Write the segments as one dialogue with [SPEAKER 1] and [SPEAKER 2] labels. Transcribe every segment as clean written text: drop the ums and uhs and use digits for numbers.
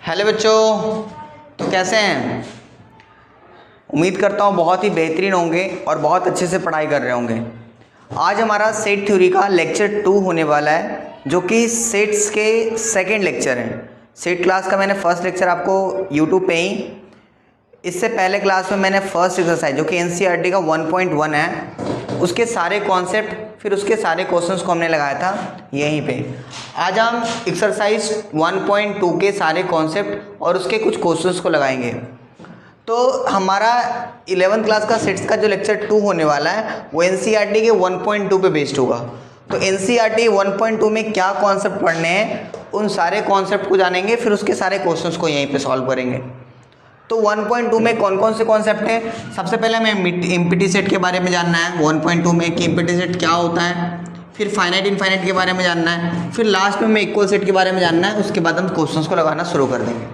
[SPEAKER 1] Hello बच्चों, तो कैसे हैं। उम्मीद करता हूँ बहुत ही बेहतरीन होंगे और बहुत अच्छे से पढ़ाई कर रहे होंगे। आज हमारा सेट थ्योरी का लेक्चर 2 होने वाला है, जो कि सेट्स के सेकंड लेक्चर हैं। सेट क्लास का मैंने फर्स्ट लेक्चर आपको यूट्यूब पे ही, इससे पहले क्लास में मैंने फर्स्ट एक्सरसाइज जो कि एनसीईआरटी का 1.1 है, उसके सारे कॉन्सेप्ट फिर उसके सारे क्वेश्चंस को हमने लगाया था यहीं पे। आज हम एक्सरसाइज 1.2 के सारे कॉन्सेप्ट और उसके कुछ क्वेश्चंस को लगाएंगे। तो हमारा 11th क्लास का सेट्स का जो लेक्चर 2 होने वाला है वो एनसीईआरटी के 1.2 पे बेस्ड होगा। तो एनसीईआरटी 1.2 में क्या कॉन्सेप्ट पढ़ने हैं, उन सारे कॉन्सेप्ट को जानेंगे, फिर उसके सारे क्वेश्चंस को यहीं पे सॉल्व करेंगे। तो 1.2 में कौन कौन से कॉन्सेप्ट हैं, सबसे पहले हमें इम्पिटी सेट के बारे में जानना है 1.2 में कि इम्पिटी सेट क्या होता है, फिर फाइनाइट इनफाइनाइट के बारे में जानना है, फिर लास्ट में हमें इक्वल सेट के बारे में जानना है। उसके बाद हम क्वेश्चंस को लगाना शुरू कर देंगे।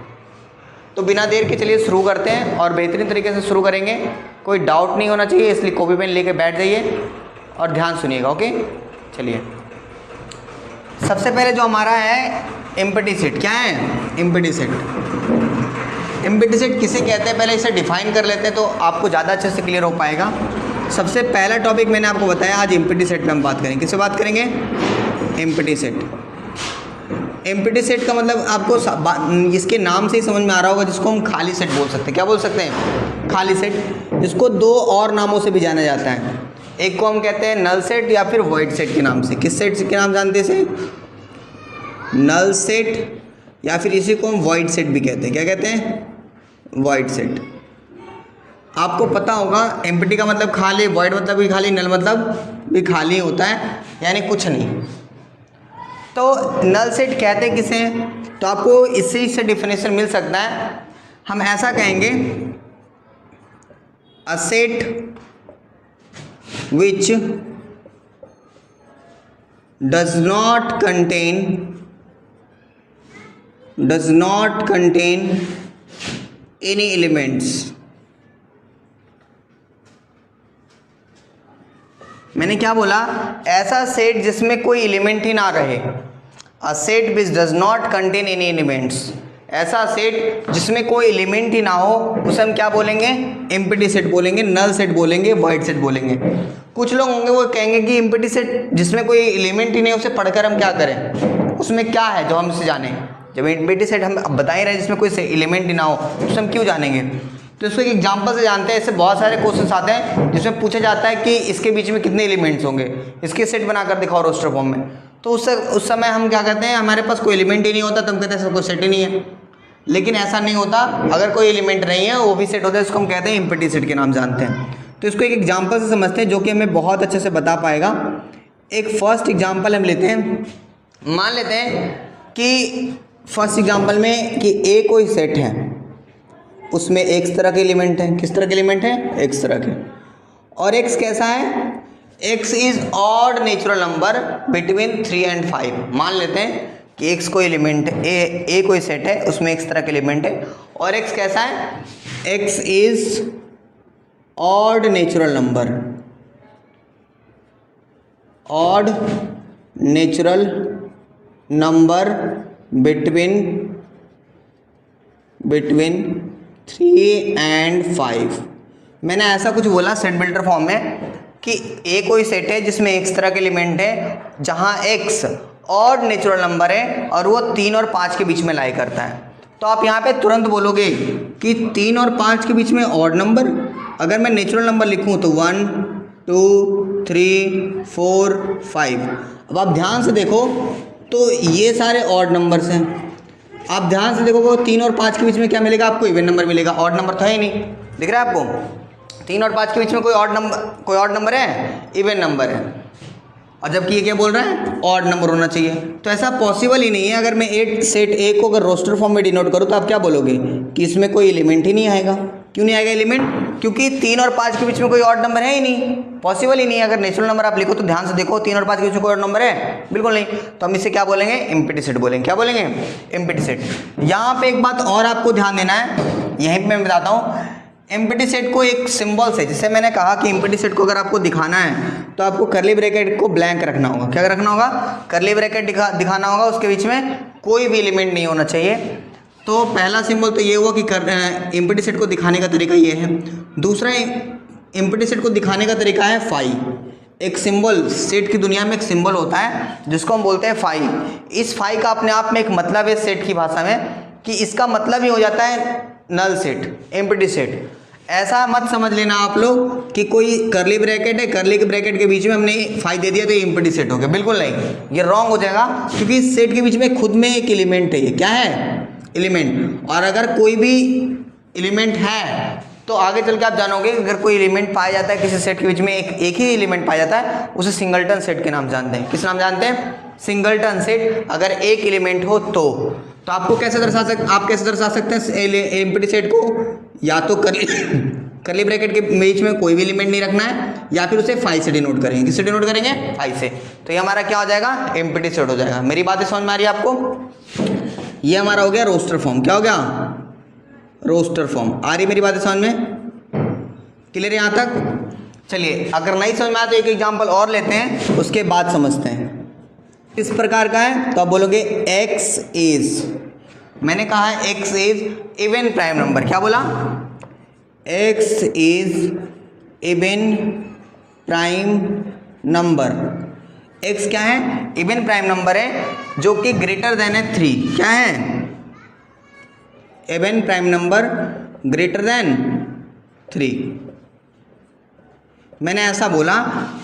[SPEAKER 1] तो बिना देर के चलिए शुरू करते हैं और बेहतरीन तरीके से शुरू करेंगे। कोई डाउट नहीं होना चाहिए, इसलिए कॉपी पेन लेके बैठ जाइए और ध्यान सुनिएगा। ओके, चलिए सबसे पहले जो हमारा है इम्पिटी सेट। क्या है इम्पिटी सेट? इम्पिटी सेट किसे कहते हैं, पहले इसे डिफाइन कर लेते हैं तो आपको ज़्यादा अच्छे से क्लियर हो पाएगा। सबसे पहला टॉपिक मैंने आपको बताया, आज इम्पिटी सेट पे हम बात करेंगे। किससे बात करेंगे? Empty set. इम्पिटी सेट का मतलब आपको इसके नाम से ही समझ में आ रहा होगा, जिसको हम खाली सेट बोल सकते हैं। क्या बोल सकते हैं? खाली सेट। जिसको दो और नामों से भी जाना जाता है। एक को हम कहते हैं नल सेट या फिर वॉइड सेट के नाम से। किस सेट के नाम जानते हैं इसे? नल सेट, या फिर इसी को हम वॉइड सेट भी कहते हैं। क्या कहते हैं? Void set. आपको पता होगा एम्प्टी का मतलब खाली, वॉइड मतलब भी खाली, नल मतलब भी खाली होता है, यानी कुछ नहीं। तो नल सेट कहते हैं किसे? तो आपको इससे डेफिनेशन मिल सकता है। हम ऐसा कहेंगे, a set which does not contain any elements। मैंने क्या बोला? ऐसा सेट जिसमें कोई एलिमेंट ही ना रहे। A set which does not contain any elements. ऐसा सेट जिसमें कोई एलिमेंट ही ना हो, उसे हम क्या बोलेंगे? एम्प्टी सेट बोलेंगे, नल सेट बोलेंगे, वॉइड सेट बोलेंगे। कुछ लोग होंगे वो कहेंगे कि एम्प्टी सेट जिसमें कोई एलिमेंट ही नहीं, उसे पढ़कर हम क्या करें, उसमें क्या है जो हम उसे जाने। जब एम्प्टी सेट हम बता ही रहे जिसमें कोई एलिमेंट ही ना हो, तो हम क्यों जानेंगे? तो इसको एक एग्जांपल से जानते हैं। इससे बहुत सारे क्वेश्चंस आते हैं जिसमें पूछा जाता है कि इसके बीच में कितने एलिमेंट्स होंगे, इसके सेट बनाकर दिखाओ रोस्टर फॉर्म में। तो उस समय हम क्या कहते हैं, हमारे पास कोई एलिमेंट ही नहीं होता, तो हम कहते हैं ऐसा कोई सेट ही नहीं है। लेकिन ऐसा नहीं होता, अगर कोई एलिमेंट नहीं है वो भी सेट होता है, इसको हम कहते हैं इम्पिटी सेट के नाम जानते हैं। तो इसको एक एग्जाम्पल से समझते हैं जो कि हमें बहुत अच्छे से बता पाएगा। एक फर्स्ट एग्जाम्पल हम लेते हैं। मान लेते हैं कि फर्स्ट एग्जाम्पल में कि ए कोई सेट है, उसमें एक्स तरह के एलिमेंट हैं। किस तरह के एलिमेंट हैं? एक्स तरह के। और एक्स कैसा है? X is odd natural number between 3 and 5। मान लेते हैं कि एक्स कोई एलिमेंट ए कोई सेट है, उसमें एक्स तरह के एलिमेंट है। और एक्स कैसा है? X is odd natural number, odd natural number between 3 and 5। मैंने ऐसा कुछ बोला सेट बिल्डर फॉर्म में कि ए कोई सेट है जिसमें एक्स तरह के एलिमेंट है, जहां एक्स ऑड नेचुरल नंबर है और वो 3 और 5 के बीच में लाई करता है। तो आप यहाँ पे तुरंत बोलोगे कि 3 और 5 के बीच में ऑड नंबर। अगर मैं नेचुरल नंबर लिखूँ तो 1 2 3 4 5। अब आप ध्यान से देखो तो ये सारे ऑड नंबर्स हैं। आप ध्यान से देखोगे 3 और 5 के बीच में क्या मिलेगा आपको? इवन नंबर मिलेगा। ऑड नंबर तो है ही नहीं, दिख रहा है आपको? 3 और 5 के बीच में कोई ऑड नंबर है? इवन नंबर है। और जबकि ये क्या बोल रहा है? ऑड नंबर होना चाहिए। तो ऐसा पॉसिबल ही नहीं है। अगर मैं सेट ए को अगर रोस्टर फॉर्म में डिनोट करूँ तो आप क्या बोलोगे कि इसमें कोई एलिमेंट ही नहीं आएगा। क्यों नहीं आएगा एलिमेंट? क्योंकि 3 और 5 के बीच में कोई ऑड नंबर है ही नहीं, पॉसिबल ही नहीं है। अगर नेचुरल नंबर आप लिखो तो ध्यान से देखो 3 और 5 के बीच में कोई ऑड नंबर है? बिल्कुल नहीं। तो हम इसे क्या बोलेंगे? इम्पिटी सेट बोलेंगे। क्या बोलेंगे? Empty set. यहाँ पे एक बात और आपको ध्यान देना है, यहीं पे मैं बताता हूँ। एम्प्टी सेट को एक सिंबल से, जैसे मैंने कहा कि एम्प्टी सेट को अगर आपको दिखाना है तो आपको करली ब्रैकेट को ब्लैंक रखना होगा। क्या रखना होगा? करली ब्रैकेट दिखाना होगा, उसके बीच में कोई भी एलिमेंट नहीं होना चाहिए। तो पहला सिंबल तो ये हुआ कि एम्प्टी सेट को दिखाने का तरीका ये है। दूसरा एम्प्टी सेट को दिखाने का तरीका है फाई। एक सिंबल, सेट की दुनिया में एक सिंबल होता है जिसको हम बोलते हैं फाई। इस फाई का अपने आप में एक मतलब है सेट की भाषा में, कि इसका मतलब ही हो जाता है नल सेट, एम्प्टी सेट। ऐसा मत समझ लेना आप लोग कि कोई करली ब्रैकेट है, करली के ब्रैकेट के बीच में हमने फाई दे दिया तो ये एम्प्टी सेट हो गया, बिल्कुल नहीं, ये रॉन्ग हो जाएगा। क्योंकि इस सेट के बीच में खुद में एक एलिमेंट है, ये क्या है, एलिमेंट। और अगर कोई भी एलिमेंट है तो आगे चल के आप जानोगे, अगर कोई एलिमेंट पाया जाता है किसी सेट के बीच में, एक ही एलिमेंट पाया जाता है, उसे सिंगलटन सेट के नाम जानते हैं। किस नाम जानते हैं, सिंगलटन सेट। अगर एक एलिमेंट हो तो आपको कैसे दर्शा सकते हैं एम्प्टी सेट को, या तो करली ब्रैकेट के बीच में कोई भी एलिमेंट नहीं रखना है, या फिर उसे फाई से डिनोट करेंगे। किससे डिनोट करेंगे, फाई से। तो ये हमारा क्या हो जाएगा, एम्प्टी सेट हो जाएगा। मेरी बातें समझ में आ रही है आपको। ये हमारा हो गया रोस्टर फॉर्म। क्या हो गया, रोस्टर फॉर्म। आ रही मेरी बातें समझ में, क्लियर है यहाँ तक। चलिए अगर नहीं समझ में आया तो एक एग्जांपल और लेते हैं, उसके बाद समझते हैं। किस प्रकार का है, तो आप बोलोगे x इज, मैंने कहा है x is even prime number. क्या बोला, x is even prime number. x क्या है, इवन प्राइम नंबर है जो कि ग्रेटर देन है 3। क्या है, even prime number greater than 3। मैंने ऐसा बोला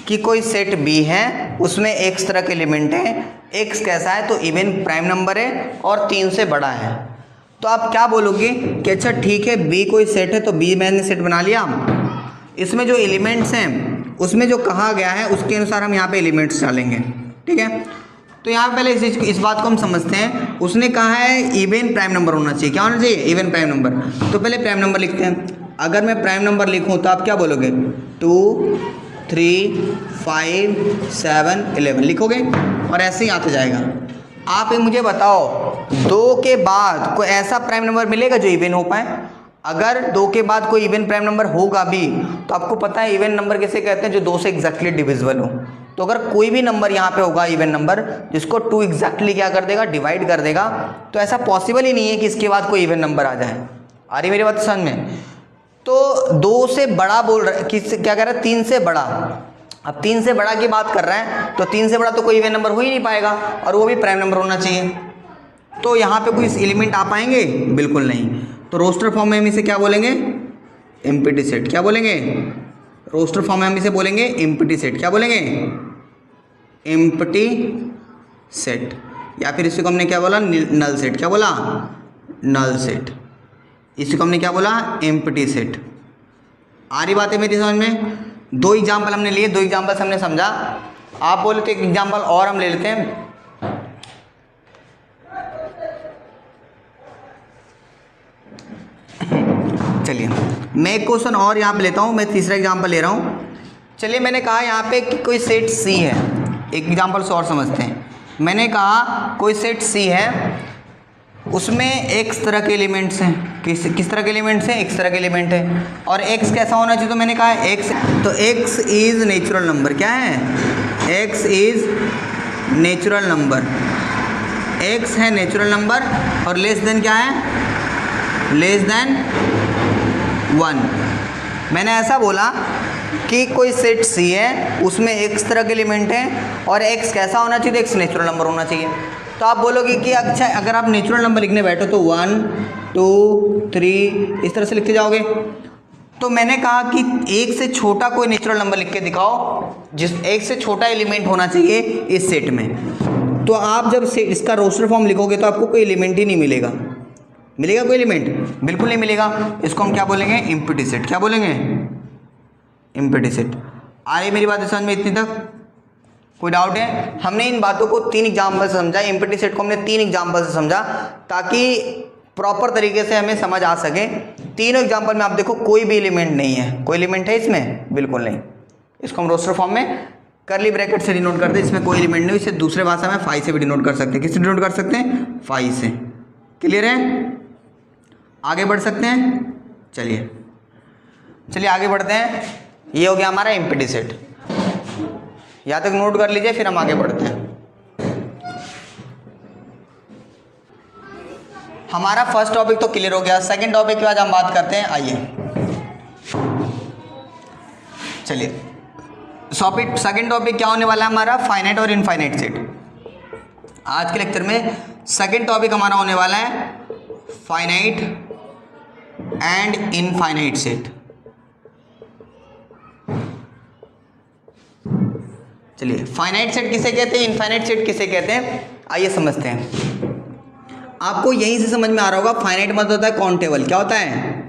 [SPEAKER 1] कि कोई सेट B है, उसमें x तरह के एलिमेंट हैं, x कैसा है, तो इवन प्राइम नंबर है और 3 से बड़ा है। तो आप क्या बोलोगे कि अच्छा ठीक है, B कोई सेट है तो B मैंने सेट बना लिया, इसमें जो एलिमेंट्स हैं उसमें जो कहा गया है उसके अनुसार हम यहाँ पे एलिमेंट्स डालेंगे। ठीक है, तो यहाँ पहले इस बात को हम समझते हैं। उसने कहा है इवन प्राइम नंबर होना चाहिए। क्या होना चाहिए, इवन प्राइम नंबर। तो पहले प्राइम नंबर लिखते हैं। अगर मैं प्राइम नंबर लिखूं तो आप क्या बोलोगे, 2, 3, 5, 7, 11 लिखोगे, और ऐसे ही आते जाएगा। आप ये मुझे बताओ, 2 के बाद कोई ऐसा प्राइम नंबर मिलेगा जो इवन हो पाए। अगर 2 के बाद कोई इवन प्राइम नंबर होगा भी, तो आपको पता है इवन नंबर किसे कहते हैं, जो 2 से एग्जैक्टली डिविजिबल हो। तो अगर कोई भी नंबर यहाँ पे होगा इवन नंबर, जिसको 2 एग्जैक्टली क्या कर देगा, डिवाइड कर देगा, तो ऐसा पॉसिबल ही नहीं है कि इसके बाद कोई इवन नंबर आ जाए। आ रही मेरी बात समझ में। तो 2 से बड़ा बोल रहा है, किस क्या कह रहा है, 3 से बड़ा। अब 3 से बड़ा की बात कर रहा है, तो 3 से बड़ा तो कोई इवन नंबर हो ही नहीं पाएगा, और वो भी प्राइम नंबर होना चाहिए। तो यहाँ पे कोई एलिमेंट आ पाएंगे, बिल्कुल नहीं। तो रोस्टर फॉर्म में हम इसे क्या बोलेंगे, एम्प्टी सेट। क्या बोलेंगे, रोस्टर फॉर्म में हम इसे बोलेंगे एम्प्टी सेट। क्या बोलेंगे, एम्प्टी सेट। या फिर इसको हमने क्या बोला, नल सेट। क्या बोला, नल सेट। इसको हमने क्या बोला, एम्प्टी सेट। आ रही बात है मेरी समझ में। 2 एग्जाम्पल हमने लिए, 2 एग्जाम्पल हमने समझा। आप बोले तो एक एग्जाम्पल और हम ले लेते हैं। चलिए मैं एक क्वेश्चन और यहाँ पे लेता हूँ, मैं तीसरा एग्जाम्पल ले रहा हूँ। चलिए मैंने कहा यहाँ पे कि कोई सेट C है, एक एग्जाम्पल से और समझते हैं। मैंने कहा कोई सेट C है, उसमें x तरह के एलिमेंट्स हैं। किस तरह के एलिमेंट्स हैं, x तरह के एलिमेंट है, और x कैसा होना चाहिए, तो मैंने कहा x, तो x इज नेचुरल नंबर। क्या है, x is natural number. x है नेचुरल नंबर, और लेस देन क्या है, लेस देन 1। मैंने ऐसा बोला कि कोई सेट C है, उसमें x तरह के एलिमेंट हैं, और x कैसा होना चाहिए, तो x नेचुरल नंबर होना चाहिए। तो आप बोलोगे कि अच्छा अगर आप नेचुरल नंबर लिखने बैठो तो 1, 2, 3 इस तरह से लिखते जाओगे। तो मैंने कहा कि 1 से छोटा कोई नेचुरल नंबर लिख के दिखाओ, जिस 1 से छोटा एलिमेंट होना चाहिए इस सेट में। तो आप जब से इसका रोस्टर फॉर्म लिखोगे तो आपको कोई एलिमेंट ही नहीं मिलेगा। मिलेगा कोई एलिमेंट, बिल्कुल नहीं मिलेगा। इसको हम क्या बोलेंगे, एम्प्टी सेट। क्या बोलेंगे, एम्प्टी सेट। आ रही मेरी बात समझ में इतनी तक, कोई डाउट है। हमने इन बातों को 3 एग्जाम्पल से समझा, एम्प्टी सेट को हमने 3 एग्जाम्पल से समझा, ताकि प्रॉपर तरीके से हमें समझ आ सके। तीनों एग्जाम्पल में आप देखो कोई भी एलिमेंट नहीं है। कोई एलिमेंट है इसमें, बिल्कुल नहीं। इसको हम रोस्टर फॉर्म में करली ब्रैकेट से डिनोट करते हैं, इसमें कोई एलिमेंट नहीं। इसे दूसरे भाषा में फाई से भी डिनोट कर सकते हैं। किससे डिनोट कर सकते हैं, फाई से। क्लियर है, आगे बढ़ सकते हैं। चलिए आगे बढ़ते हैं। ये हो गया हमारा एम्प्टी सेट, यहाँ तक नोट कर लीजिए, फिर हम आगे बढ़ते हैं। हमारा फर्स्ट टॉपिक तो क्लियर हो गया। सेकंड टॉपिक के बाद हम बात करते हैं, आइए चलिए सेकंड टॉपिक क्या होने वाला है हमारा, फाइनाइट और इनफाइनाइट सेट। आज के लेक्चर में सेकंड टॉपिक हमारा होने वाला है फाइनाइट एंड इनफाइनाइट सेट। चलिए फाइनाइट सेट किसे कहते हैं, इनफाइनाइट सेट किसे कहते हैं, आइए समझते हैं। आपको यहीं से समझ में आ रहा होगा, फाइनाइट मतलब होता है काउंटेबल। क्या होता है,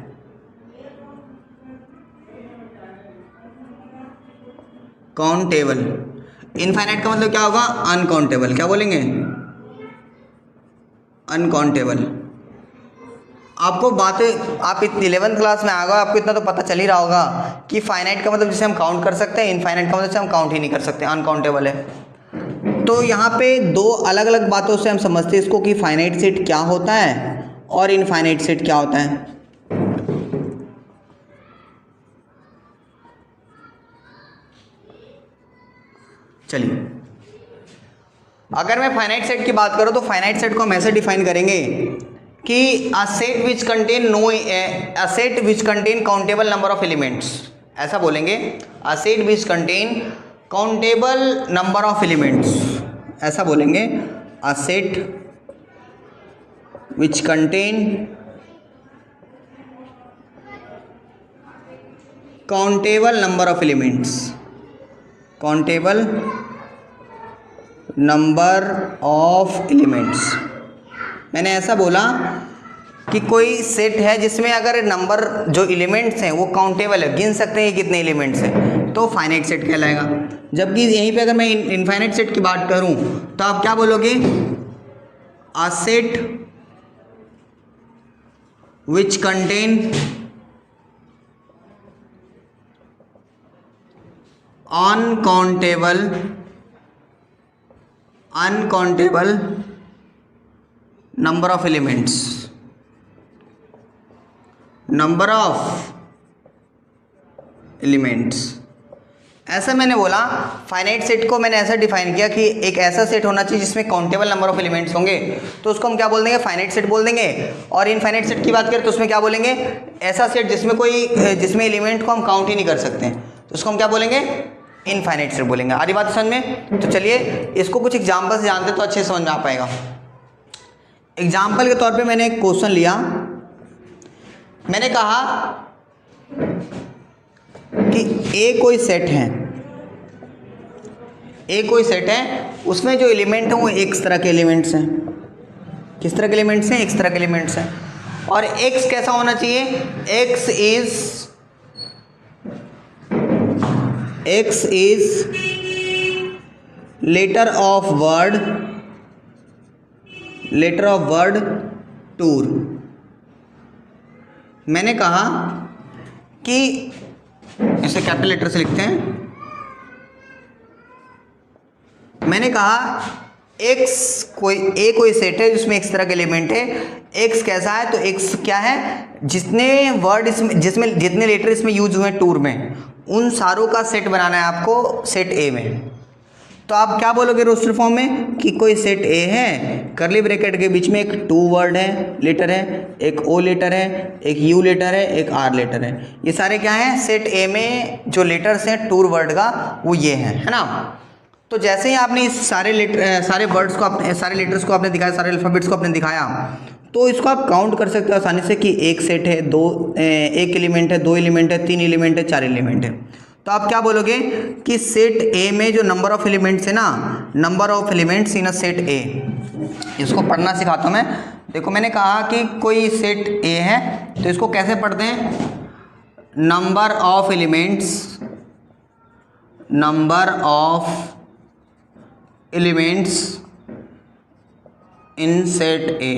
[SPEAKER 1] काउंटेबल। इनफाइनाइट का मतलब क्या होगा, अनकाउंटेबल। क्या बोलेंगे, अनकाउंटेबल। आपको बातें, आप 11th क्लास में आ गए, आपको इतना तो पता चल ही रहा होगा कि फाइनाइट का मतलब जिसे हम काउंट कर सकते हैं, इनफाइनाइट का मतलब जिसे हम काउंट ही नहीं कर सकते, अनकाउंटेबल है। तो यहाँ पे दो अलग अलग बातों से हम समझते हैं इसको कि फाइनाइट सेट क्या होता है और इनफाइनाइट सेट क्या होता है। चलिए अगर मैं फाइनाइट सेट की बात करूं तो फाइनाइट सेट को हम ऐसे डिफाइन करेंगे कि a set which contain countable number of elements, ऐसा बोलेंगे। A set which contain countable number of elements, ऐसा बोलेंगे। A set which contain countable number of elements, countable number of elements. मैंने ऐसा बोला कि कोई सेट है जिसमें अगर नंबर जो एलिमेंट्स हैं वो काउंटेबल है, गिन सकते हैं कितने एलिमेंट्स हैं, तो फाइनाइट सेट कहलाएगा। जबकि यहीं पे अगर मैं इनफाइनाइट सेट की बात करूं तो आप क्या बोलोगे, a set which contain uncountable number of elements, number of elements. ऐसा मैंने बोला, फाइनाइट सेट को मैंने ऐसा डिफाइन किया कि एक ऐसा सेट होना चाहिए जिसमें काउंटेबल नंबर ऑफ एलिमेंट्स होंगे, तो उसको हम क्या बोल देंगे, फाइनाइट सेट बोल देंगे। और इनफाइनाइट सेट की बात करें तो उसमें क्या बोलेंगे, ऐसा सेट जिसमें एलिमेंट को हम काउंट ही नहीं कर सकते, तो उसको हम क्या बोलेंगे, इनफाइनाइट सेट बोलेंगे। आ रही बात समझ में। तो चलिए इसको कुछ एग्जाम्पल से जानते तो अच्छे से समझ में आ पाएगा। एग्जाम्पल के तौर पे मैंने एक क्वेश्चन लिया, मैंने कहा कि ए कोई सेट है, उसमें जो एलिमेंट हैं वो एक तरह के एलिमेंट्स हैं। किस तरह के एलिमेंट्स हैं, एक तरह के एलिमेंट्स हैं। और एक्स कैसा होना चाहिए, x is letter of word tour. मैंने कहा कि इसे कैपिटल लेटर से लिखते हैं। मैंने कहा एक्स कोई सेट है जिसमें एक्स तरह के एलिमेंट है। एक्स कैसा है, तो एक्स क्या है, जिसमें जितने लेटर इसमें यूज हुए टूर में, उन सारों का सेट बनाना है आपको सेट ए में। तो आप क्या बोलोगे रोस्टर फॉर्म में कि कोई सेट ए है, करली ब्रैकेट के बीच में एक टू वर्ड है, लेटर है, एक ओ लेटर है, एक यू लेटर है, एक आर लेटर है। ये सारे क्या हैं, सेट ए में जो लेटर्स हैं टूर वर्ड का वो ये हैं, है ना। तो जैसे ही आपने इस सारे वर्ड्स को सारे लेटर्स को आपने दिखाया, सारे अल्फ़ाबेट्स को आपने दिखाया, तो इसको आप काउंट कर सकते हो आसानी से कि एक सेट है, एक एलिमेंट है, दो एलिमेंट है, तीन एलिमेंट है, चार एलिमेंट है। तो आप क्या बोलोगे कि सेट ए में जो नंबर ऑफ एलिमेंट्स है ना, number of elements in a set ए, इसको पढ़ना सिखाता हूँ मैं। देखो मैंने कहा कि कोई सेट ए है, तो इसको कैसे पढ़ते हैं, number of elements in set ए।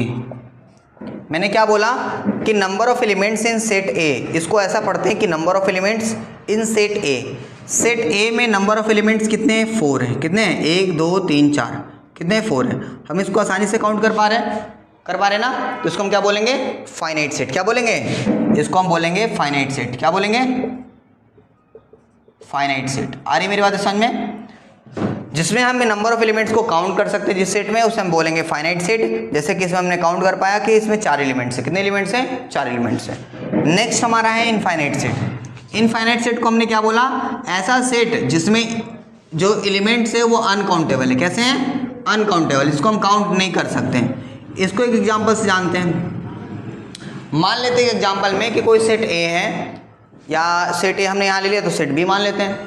[SPEAKER 1] मैंने क्या बोला कि number of elements in set ए, इसको ऐसा पढ़ते हैं कि number of elements in set A. Set A में नंबर ऑफ एलिमेंट्स कितने हैं, 4 हैं। कितने हैं, 1 2 3 4, कितने हैं, 4 हैं। हम इसको आसानी से काउंट कर पा रहे हैं ना, तो इसको हम क्या बोलेंगे, फाइनाइट सेट। क्या बोलेंगे, इसको हम बोलेंगे फाइनाइट सेट। क्या बोलेंगे, फाइनाइट सेट। आ रही मेरी बात समझ में। जिसमें हम नंबर ऑफ एलिमेंट्स को काउंट कर सकते हैं जिस सेट में, उसे हम बोलेंगे फाइनाइट सेट। जैसे कि इसमें हमने काउंट कर पाया कि इसमें 4 एलिमेंट्स है। कितने एलिमेंट्स हैं? 4 एलिमेंट्स है। नेक्स्ट हमारा है इनफाइनाइट सेट। इनफाइनाइट सेट को हमने क्या बोला? ऐसा सेट जिसमें जो एलिमेंट्स है वो अनकाउंटेबल है। कैसे हैं? अनकाउंटेबल, इसको हम काउंट नहीं कर सकते हैं। इसको एक एग्जाम्पल से जानते हैं। मान लेते हैं एग्जाम्पल में कि कोई सेट ए है, या सेट ए हमने यहाँ ले लिया तो सेट बी मान लेते हैं,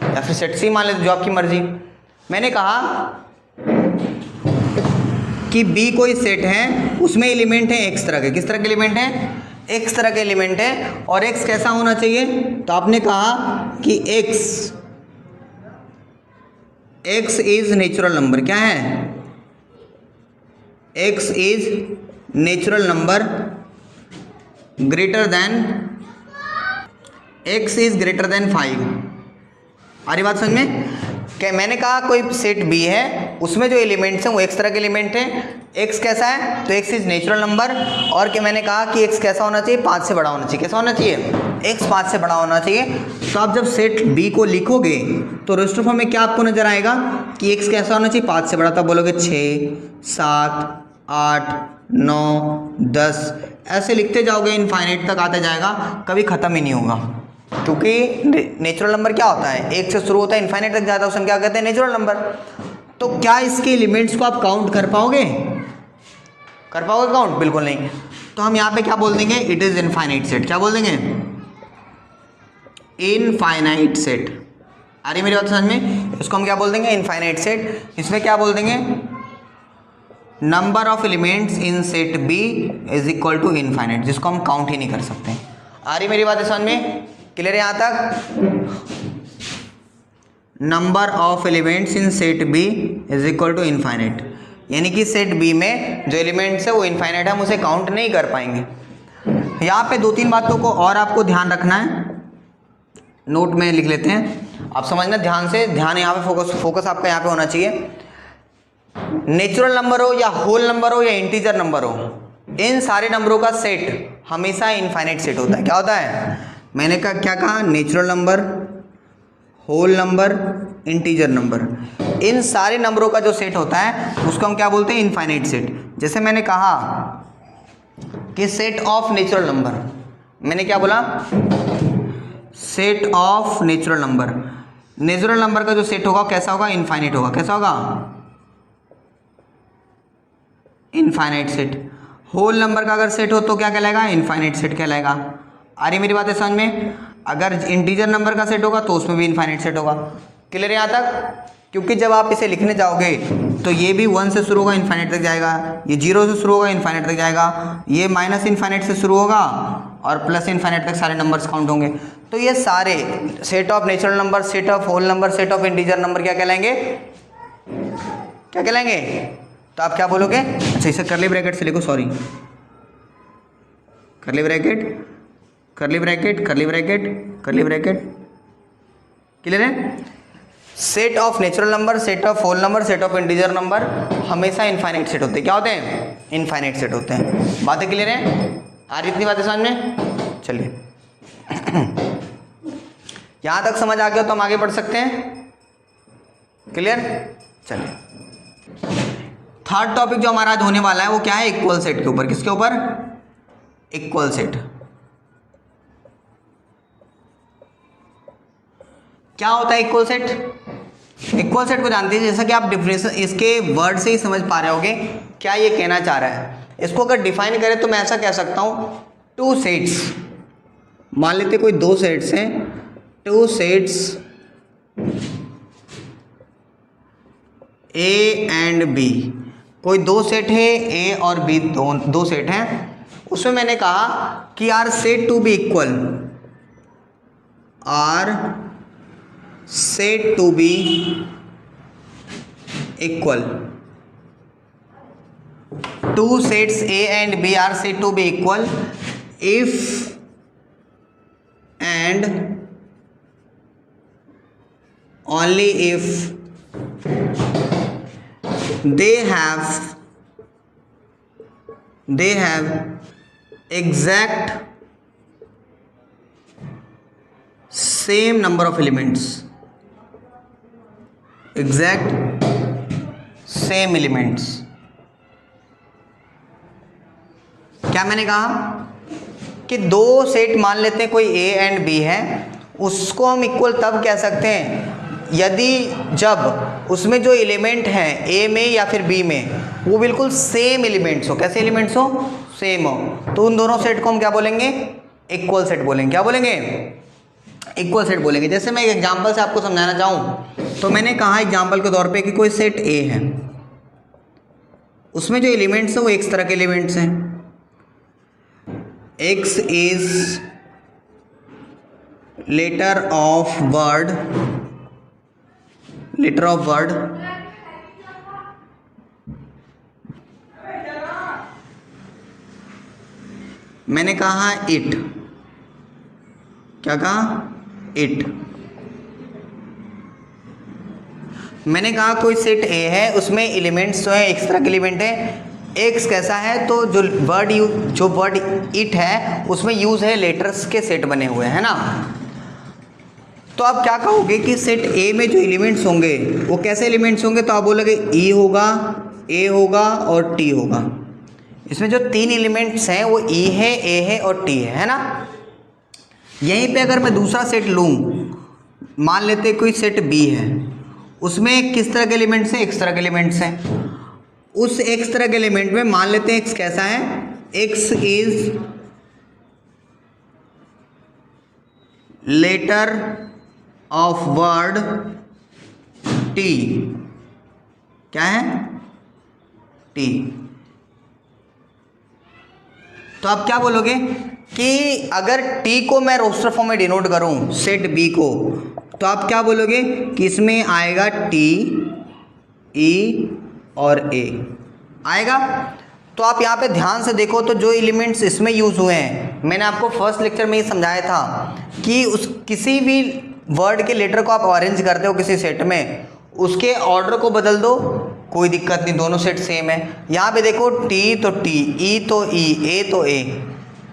[SPEAKER 1] या फिर सेट सी मान लेते हैं, जो आपकी मर्जी। मैंने कहा कि बी कोई सेट है, उसमें एलिमेंट है एक्स तरह के। किस तरह के एलिमेंट हैं? एक्स तरह के एलिमेंट है। और एक्स कैसा होना चाहिए? तो आपने कहा कि एक्स इज नेचुरल नंबर। क्या है? X is natural number greater than, x is greater than 5। आ रही बात समझ में? क्या मैंने कहा कोई सेट बी है, उसमें जो एलिमेंट्स हैं वो एक्स तरह के एलिमेंट हैं। एक्स कैसा है? तो एक्स इज नेचुरल नंबर। और क्या मैंने कहा कि एक्स कैसा होना चाहिए? 5 से बड़ा होना चाहिए। कैसा होना चाहिए? एक्स 5 से बड़ा होना चाहिए। तो आप जब सेट बी को लिखोगे तो रेस्टर फॉर्म में क्या आपको नजर आएगा कि एक्स कैसा होना चाहिए? 5 से बड़ा। तब बोलोगे 6, 7, 8, 9, 10, ऐसे लिखते जाओगे, इनफाइनाइट तक आते जाएगा, कभी ख़त्म ही नहीं होगा। क्योंकि नेचुरल नंबर क्या होता है? एक से शुरू होता है, इनफाइनाइट तक जाता है, उसमें क्या कहते हैं? Natural number. तो क्या इसके एलिमेंट्स को आप काउंट कर पाओगे? कर पाओगे काउंट? बिल्कुल नहीं। तो हम यहाँ पे क्या बोल देंगे? It is infinite set. क्या बोल देंगे? Infinite set. आ रही मेरी बात समझ में? इसको हम क्या बोल देंगे? Infinite set. इसमें क्या बोल देंगे? Number of elements in set B is equal to infinite, जिसको हम काउंट ही नहीं कर सकते। आ रही मेरी बात समझ में? क्लियर है यहाँ तक? Number of elements in set B is equal to infinite, यानी कि सेट बी में जो एलिमेंट्स है वो इनफाइनाइट है, हम उसे काउंट नहीं कर पाएंगे। यहाँ पे 2-3 बातों को और आपको ध्यान रखना है, नोट में लिख लेते हैं, आप समझना ध्यान से। ध्यान यहाँ पे फोकस आपका यहाँ पे होना चाहिए। नेचुरल नंबर हो या होल नंबर हो या इंटीजर नंबर हो, इन सारे नंबरों का सेट हमेशा इनफाइनाइट सेट होता है। क्या होता है? मैंने क्या कहा? Natural number, whole number, integer number, इन सारे नंबरों का जो सेट होता है उसको हम क्या बोलते हैं? Infinite set. जैसे मैंने कहा कि सेट ऑफ नेचुरल नंबर, मैंने क्या बोला? Set of natural number. Natural number का जो सेट होगा कैसा होगा? इनफाइनाइट होगा। कैसा होगा? Infinite set. होल नंबर का अगर सेट हो तो क्या कहलाएगा? इनफाइनाइट सेट कहलाएगा। आ रही मेरी बातें समझ में? अगर इंटीजर नंबर का सेट होगा तो उसमें भी इनफाइनाइट सेट होगा। क्लियर है यहाँ तक? क्योंकि जब आप इसे लिखने जाओगे तो ये भी 1 से शुरू होगा, इनफाइनाइट तक जाएगा, ये 0 से शुरू होगा, इनफाइनाइट तक जाएगा, ये माइनस इनफाइनाइट से शुरू होगा और प्लस इनफाइनाइट तक सारे नंबर्स काउंट होंगे। तो ये सारे set of natural number, set of whole number, set of integer number क्या कहलाएंगे? क्या कहलाएंगे? तो आप क्या बोलोगे? अच्छा, इसे करली ब्रैकेट से लिखो, सॉरी, करली bracket, curly bracket, curly bracket, curly bracket. Clear है? Set of natural number, set of whole number, set of integer number हमेशा इनफाइनाइट सेट होते हैं। क्या होते हैं? इनफाइनाइट सेट होते हैं। बातें क्लियर हैं? आ रही इतनी बातें समझ में? चलिए यहाँ तक समझ आ गया तो हम आगे बढ़ सकते हैं। क्लियर? चलिए, थर्ड टॉपिक जो हमारा आज होने वाला है वो क्या है? इक्वल सेट के ऊपर। किसके ऊपर? Equal set. क्या होता है इक्वल सेट? इक्वल सेट को जानते हैं, जैसा कि आप डिफरेंस इसके वर्ड से ही समझ पा रहे होगे क्या ये कहना चाह रहा है। इसको अगर डिफाइन करें तो मैं ऐसा कह सकता हूं, 2 सेट्स, मान लेते कोई 2 सेट्स हैं, 2 सेट्स ए एंड बी, कोई 2 सेट है ए और बी, दो सेट हैं, उसमें मैंने कहा कि are set to be equal, are said to be equal. 2 sets A and B are said to be equal if and only if they have exact same number of elements. Exact same elements. क्या मैंने कहा कि दो set मान लेते हैं, कोई A and B है, उसको हम इक्वल तब कह सकते हैं यदि जब उसमें जो एलिमेंट हैं ए में या फिर बी में वो बिल्कुल सेम एलिमेंट्स हो। कैसे एलिमेंट्स हो? सेम हो। तो उन दोनों सेट को हम क्या बोलेंगे? इक्वल सेट बोलेंगे। क्या बोलेंगे? इक्वल सेट बोलेंगे। जैसे मैं एक एग्जांपल से आपको समझाना चाहूँ तो मैंने कहा एग्जांपल के तौर पे कि कोई सेट ए है, उसमें जो एलिमेंट्स हैं वो एक तरह के एलिमेंट्स हैं। X is letter of word, letter of word मैंने कहा इट। क्या कहा? इट। मैंने कहा कोई सेट ए है, उसमें एलिमेंट्स जो है एक तरह के एलिमेंट है। एक्स कैसा है? तो जो वर्ड इट है उसमें यूज है लेटर्स के सेट बने हुए हैं ना। तो आप क्या कहोगे कि सेट ए में जो एलिमेंट्स होंगे वो कैसे एलिमेंट्स होंगे? तो आप बोलोगे ई होगा, ए होगा और टी होगा। इसमें जो तीन एलिमेंट्स हैं वो ई है, ए है और टी है ना। यहीं पे अगर मैं दूसरा सेट लूँ, मान लेते कोई सेट बी है, उसमें किस तरह के एलिमेंट्स हैं? एक्स तरह के एलिमेंट्स हैं। उस एक्स तरह के एलिमेंट में मान लेते हैं एक्स कैसा है? X is letter of word T. क्या है? टी। तो आप क्या बोलोगे कि अगर टी को मैं रोस्टर फॉर्म में डिनोट करूं सेट बी को, तो आप क्या बोलोगे कि इसमें आएगा टी, ई और ए आएगा। तो आप यहाँ पे ध्यान से देखो तो जो एलिमेंट्स इसमें यूज हुए हैं, मैंने आपको फर्स्ट लेक्चर में ही समझाया था कि उस किसी भी वर्ड के लेटर को आप अरेंज करते हो किसी सेट में, उसके ऑर्डर को बदल दो, कोई दिक्कत नहीं, दोनों सेट सेम है। यहाँ पे देखो टी तो टी, ई तो ई, ए तो ए,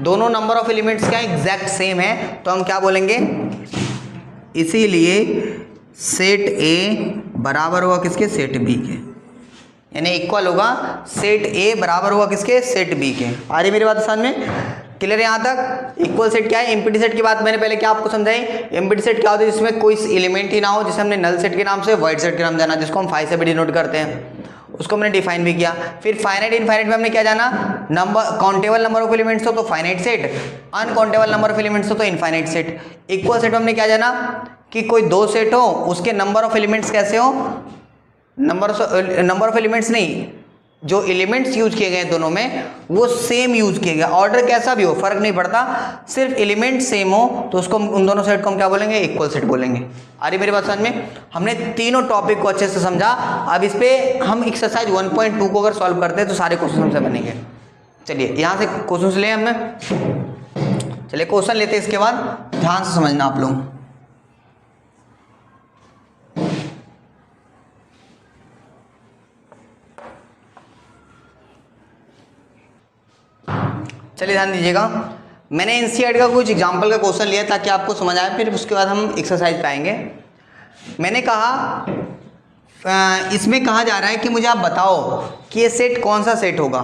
[SPEAKER 1] दोनों नंबर ऑफ एलिमेंट्स क्या एग्जैक्ट सेम है। तो हम क्या बोलेंगे? इसीलिए सेट ए बराबर होगा किसके? सेट बी के, यानी इक्वल होगा सेट ए बराबर होगा किसके? सेट बी के। आ रही मेरी बात समझ में? क्लियर है यहाँ तक? इक्वल सेट क्या है? एम्प्टी सेट की बात मैंने पहले क्या आपको समझाई। एम्प्टी सेट क्या होता है? जिसमें कोई एलिमेंट ही ना हो, जिसे हमने नल सेट के नाम से वाइड सेट के नाम जाना, जिसको हम फाइव से भी डिनोट करते हैं, उसको हमने डिफाइन भी किया। फिर फाइनाइट इनफाइनाइट में हमने क्या जाना? Number countable number of elements हो तो finite set, uncountable number of elements हो तो इनफाइनाइट सेट। इक्वल सेट में हमने क्या जाना कि कोई दो सेट हो, उसके नंबर ऑफ एलिमेंट्स कैसे हो? नंबर ऑफ एलिमेंट्स नहीं, जो एलिमेंट्स यूज किए गए दोनों में वो सेम यूज किए गए, ऑर्डर कैसा भी हो फर्क नहीं पड़ता, सिर्फ एलिमेंट सेम हो तो उसको उन दोनों सेट को हम क्या बोलेंगे? इक्वल सेट बोलेंगे। आ रही मेरी बात समझ में? हमने तीनों टॉपिक को अच्छे से समझा। अब इस पे हम एक्सरसाइज 1.2 को अगर सॉल्व करते हैं तो सारे क्वेश्चन हमसे बनेंगे। चलिए यहाँ से क्वेश्चन ले हमें, चलिए क्वेश्चन लेते हैं, इसके बाद ध्यान से समझना आप लोग। चलिए ध्यान दीजिएगा, मैंने एनसीईआरटी का कुछ एग्जाम्पल का क्वेश्चन लिया ताकि आपको समझ आए, फिर उसके बाद हम एक्सरसाइज पे आएंगे। मैंने कहा इसमें कहा जा रहा है कि मुझे आप बताओ कि ये सेट कौन सा सेट होगा।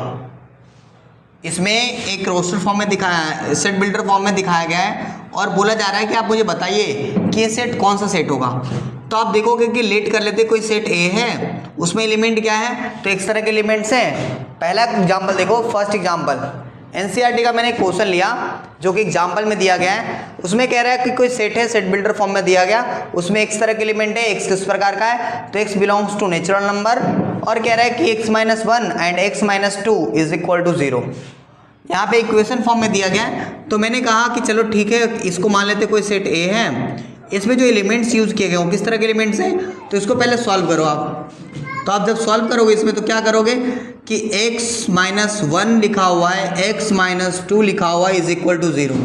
[SPEAKER 1] इसमें एक रोस्टर फॉर्म में दिखाया है, सेट बिल्डर फॉर्म में दिखाया गया है और बोला जा रहा है कि आप मुझे बताइए कि ये सेट कौन सा सेट होगा। तो आप देखोगे कि लेट कर लेते, कोई सेट ए है, उसमें एलिमेंट क्या है? तो एक तरह के एलिमेंट्स हैं। पहला एग्जाम्पल देखो, फर्स्ट एग्जाम्पल एनसीईआरटी का मैंने क्वेश्चन लिया जो कि एग्जाम्पल में दिया गया है। उसमें कह रहा है कि कोई सेट है, सेट बिल्डर फॉर्म में दिया गया, उसमें एक्स तरह के एलिमेंट है, एक्स किस प्रकार का है? तो x belongs to natural number, और कह रहा है कि x-1 and x-2 is equal to 0। यहाँ पे इक्वेशन फॉर्म में दिया गया है। तो मैंने कहा कि चलो ठीक है, इसको मान लेते कोई सेट ए है, इसमें जो एलिमेंट्स यूज किए गए हो किस तरह के एलिमेंट्स हैं, तो इसको पहले सॉल्व करो आप। तो आप जब सॉल्व करोगे इसमें तो क्या करोगे कि x-1 लिखा हुआ है, x-2 लिखा हुआ है इज इक्वल टू 0।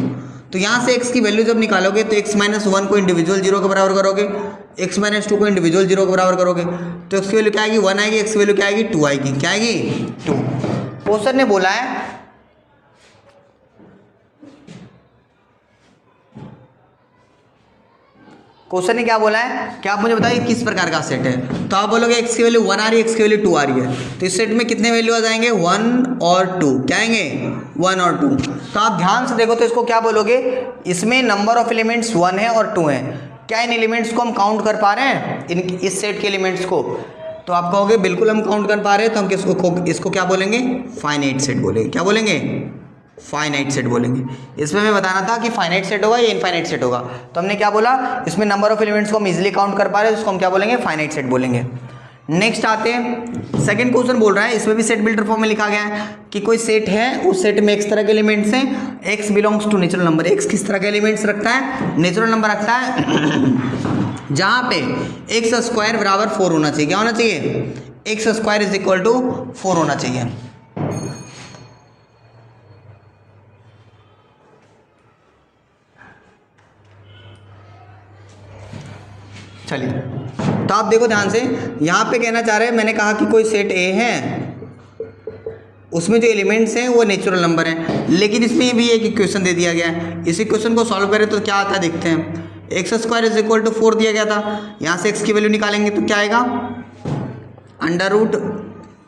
[SPEAKER 1] तो यहाँ से x की वैल्यू जब निकालोगे तो x-1 को इंडिविजुअल 0 के बराबर करोगे, x-2 को इंडिविजुअल 0 के बराबर करोगे, तो x की वैल्यू क्या आएगी? 1 आएगी, x की वैल्यू क्या आएगी? 2 आएगी। क्या आएगी? 2। क्वेश्चन ने बोला है क्वेश्चन ने क्या बोला है कि आप मुझे बताइए किस प्रकार का सेट है, तो आप बोलोगे x की वैल्यू 1 आ रही है, x की वैल्यू 2 आ रही है, तो इस सेट में कितने वैल्यू आ जाएंगे 1 और 2, क्या आएंगे 1 और 2। तो आप ध्यान से देखो तो इसको क्या बोलोगे, इसमें नंबर ऑफ एलिमेंट्स 1 है और 2 है, क्या इन एलिमेंट्स को हम काउंट कर पा रहे हैं इस सेट के एलिमेंट्स को, तो आप कहोगे बिल्कुल हम काउंट कर पा रहे हैं, तो हम इसको क्या बोलेंगे फाइनाइट सेट बोलेंगे, क्या बोलेंगे फाइनाइट सेट बोलेंगे। इसमें मैं बताना था कि फाइनाइट सेट होगा या इनफाइनाइट सेट होगा, तो हमने क्या बोला इसमें नंबर ऑफ एलिमेंट्स को हम इजीली काउंट कर पा रहे हैं, उसको हम क्या बोलेंगे फाइनाइट सेट बोलेंगे। नेक्स्ट आते हैं, सेकंड क्वेश्चन बोल रहा है, इसमें भी सेट बिल्डर फॉर्म में लिखा गया है कि कोई सेट है, उस सेट में x तरह के एलिमेंट्स हैं, x belongs to natural number, x किस तरह के एलिमेंट्स रखता है नेचुरल नंबर रखता है जहां पे x स्क्वायर बराबर 4 होना चाहिए, क्या होना चाहिए x square is equal to 4 होना चाहिए। चलिए तो आप देखो ध्यान से, यहाँ पे कहना चाह रहे हैं, मैंने कहा कि कोई सेट ए है, उसमें जो एलिमेंट्स हैं वो नेचुरल नंबर हैं, लेकिन इसमें भी एक इक्वेशन दे दिया गया है, इस इक्वेशन को सॉल्व करें तो क्या आता है देखते हैं, x square is equal to 4 दिया गया था, यहाँ से x की वैल्यू निकालेंगे तो क्या आएगा under root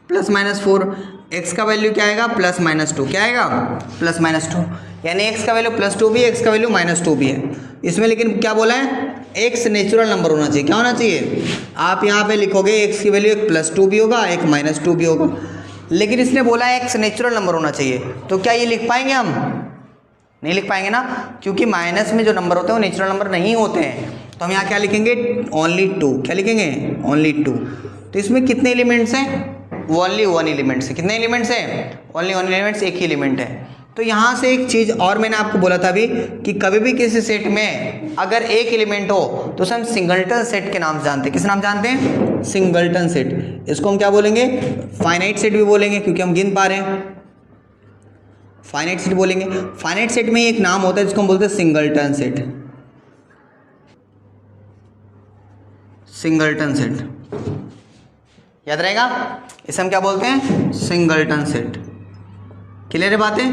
[SPEAKER 1] plus minus 4, x का वैल्यू क्या आएगा प्लस माइनस 2, क्या आएगा प्लस माइनस 2, यानी x का वैल्यू प्लस 2 भी है, x का वैल्यू माइनस 2 भी है। इसमें लेकिन क्या बोला है x नेचुरल नंबर होना चाहिए, क्या होना चाहिए, आप यहाँ पे लिखोगे x की वैल्यू एक प्लस 2 भी होगा एक माइनस 2 भी होगा, लेकिन इसने बोला है x नेचुरल नंबर होना चाहिए, तो क्या ये लिख पाएंगे हम, नहीं लिख पाएंगे ना, क्योंकि माइनस में जो नंबर होते हैं वो नेचुरल नंबर नहीं होते हैं, तो हम यहाँ क्या लिखेंगे ओनली 2, क्या लिखेंगे ओनली 2। तो इसमें कितने एलिमेंट्स हैं ओनली 1 एलिमेंट्स है, कितने एलिमेंट्स हैं ओनली 1 एलिमेंट्स, एक ही एलिमेंट है। तो यहाँ से एक चीज़ और मैंने आपको बोला था अभी कि कभी भी किसी सेट में अगर एक एलिमेंट हो तो उसे हम सिंगलटन सेट के नाम से जानते हैं, किस नाम जानते हैं सिंगलटन सेट, इसको हम क्या बोलेंगे फाइनाइट सेट भी बोलेंगे क्योंकि हम गिन पा रहे हैं, फाइनाइट सेट बोलेंगे। फाइनाइट सेट में एक नाम होता है जिसको हम बोलते हैं सिंगलटन सेट, सिंगलटन सेट याद रहेगा, इसे हम क्या बोलते हैं सिंगलटन सेट। क्लियर है बातें,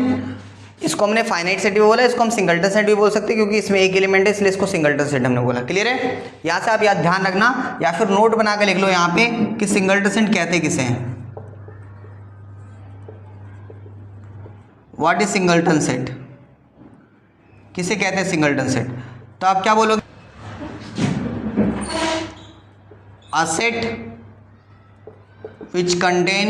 [SPEAKER 1] इसको हमने फाइनाइट सेट भी बोला, इसको हम सिंगलटन सेट भी बोल सकते हैं क्योंकि इसमें एक एलिमेंट है इसलिए इसको सिंगलटन सेट हमने बोला। क्लियर है, यहाँ से आप याद ध्यान रखना या फिर नोट बना के लिख लो यहाँ पे कि सिंगलटन सेट कहते किसे हैं, व्हाट इज सिंगलटन सेट, किसे कहते हैं सिंगलटन सेट। तो आप क्या बोलोगे a set which contain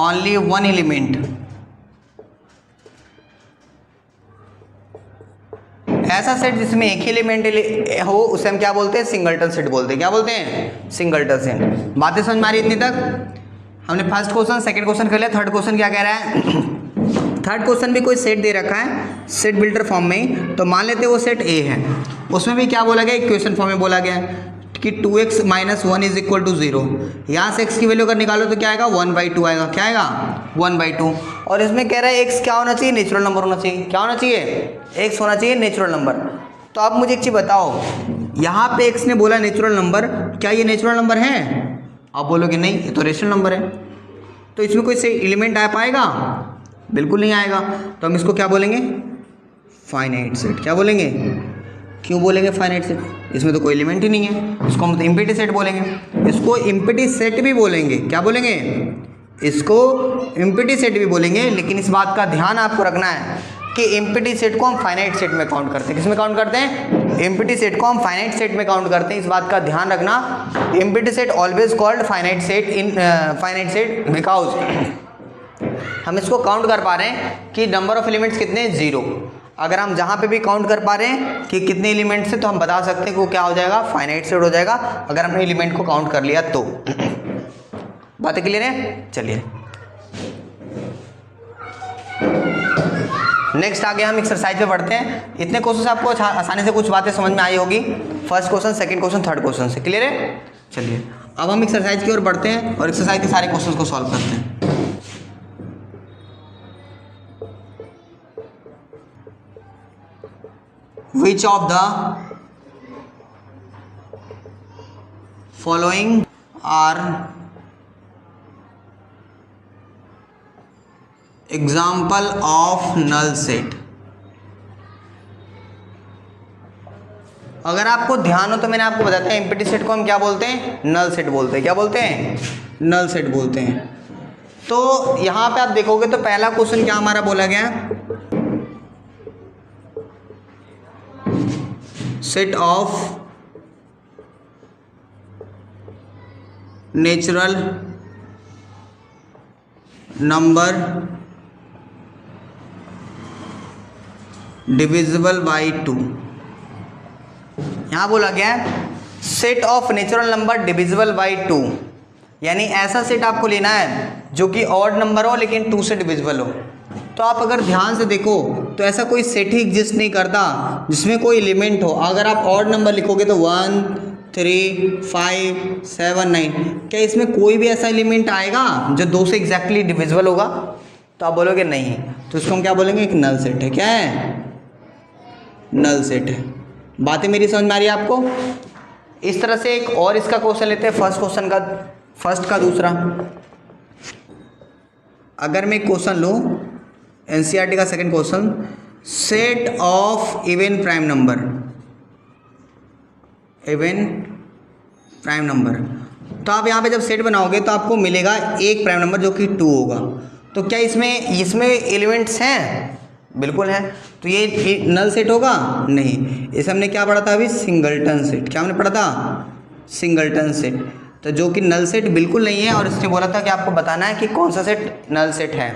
[SPEAKER 1] only one element, ऐसा सेट जिसमें एक ही एलिमेंट हो उसे हम क्या बोलते हैं सिंगलटन सेट बोलते हैं, क्या बोलते हैं सिंगलटन सेट। बातें समझ में आ रही इतनी तक, हमने फर्स्ट क्वेश्चन सेकंड क्वेश्चन कर लिया, थर्ड क्वेश्चन क्या कह रहा है थर्ड क्वेश्चन भी कोई सेट दे रखा है सेट बिल्डर फॉर्म में ही, तो मान लेते हैं वो सेट ए है, उसमें भी क्या बोला गया इक्वेशन फॉर्म में बोला गया है कि 2x minus 1 is equal to 0, यहाँ से x की वैल्यू अगर निकालो तो क्या आएगा 1/2 आएगा, क्या आएगा 1/2, और इसमें कह रहा है x क्या होना चाहिए नेचुरल नंबर होना चाहिए, क्या होना चाहिए x होना चाहिए नेचुरल नंबर। तो आप मुझे एक चीज़ बताओ, यहाँ पे x ने बोला नेचुरल नंबर, क्या ये नेचुरल नंबर है, आप बोलोगे नहीं ये तो रेशनल नंबर है, तो इसमें कोई से एलिमेंट आ पाएगा, बिल्कुल नहीं आएगा, तो हम इसको क्या बोलेंगे फाइनाइट सेट, क्या बोलेंगे, क्यों बोलेंगे फाइनाइट सेट, इसमें तो कोई एलिमेंट ही नहीं है, इसको हम तो इम्पिटी सेट बोलेंगे, इसको इम्पिटी सेट भी बोलेंगे, क्या बोलेंगे इसको इम्पिटी सेट भी बोलेंगे, लेकिन इस बात का ध्यान आपको रखना है कि इम्पिटी सेट को हम फाइनाइट सेट में काउंट करते हैं, किस में काउंट करते हैं इम्पिटी सेट को हम फाइनाइट सेट में काउंट करते हैं, इस बात का ध्यान रखना। Empty set always called finite set in finite set because हम इसको काउंट कर पा रहे हैं कि नंबर ऑफ एलिमेंट्स कितने हैं 0, अगर हम जहाँ पे भी काउंट कर पा रहे हैं कि कितने एलिमेंट्स हैं तो हम बता सकते हैं कि वो क्या हो जाएगा फाइनाइट सेट हो जाएगा, अगर हमने एलिमेंट को काउंट कर लिया तो। बातें क्लियर है, चलिए नेक्स्ट आगे हम एक्सरसाइज पे बढ़ते हैं। इतने क्वेश्चन आपको आसानी से कुछ बातें समझ में आई होगी, first question second question third question से। क्लियर है, चलिए अब हम एक्सरसाइज की ओर बढ़ते हैं और एक्सरसाइज के सारे क्वेश्चन को सॉल्व करते हैं। Which of the following are example of null set, अगर आपको ध्यान हो तो मैंने आपको बताया था एम्प्टी सेट को हम क्या बोलते हैं, नल सेट बोलते हैं। क्या बोलते हैं, नल सेट बोलते हैं। तो यहाँ पे आप देखोगे तो पहला क्वेश्चन क्या हमारा बोला गया, set of natural number divisible by 2। यहाँ बोला गया है set of natural number divisible by 2, यानी ऐसा सेट आपको लेना है जो कि ऑड नंबर हो लेकिन 2 से डिविजिबल हो। तो आप अगर ध्यान से देखो तो ऐसा कोई सेट ही एग्जिस्ट नहीं करता जिसमें कोई एलिमेंट हो। अगर आप ऑड नंबर लिखोगे तो 1, 3, 5, 7, 9, क्या इसमें कोई भी ऐसा एलिमेंट आएगा जो 2 से एग्जैक्टली डिविजिबल होगा? तो आप बोलोगे नहीं, तो इसको हम क्या बोलेंगे, एक नल सेट है। क्या है, नल सेट है। बातें मेरी समझ में आ रही है आपको? इस तरह से एक और इसका क्वेश्चन लेते हैं, फर्स्ट का दूसरा। अगर मैं एक क्वेश्चन लूँ एनसीईआरटी का second question, set of even prime number, even prime number. तो आप यहाँ पे जब सेट बनाओगे तो आपको मिलेगा एक प्राइम नंबर जो कि 2 होगा। तो क्या इसमें एलिमेंट्स हैं? बिल्कुल है। तो ये नल सेट होगा? नहीं। इसे हमने क्या पढ़ा था अभी, सिंगलटन सेट। क्या हमने पढ़ा था, सिंगलटन सेट। तो जो कि नल सेट बिल्कुल नहीं है, और इसने बोला था कि आपको बताना है कि कौन सा सेट नल सेट है।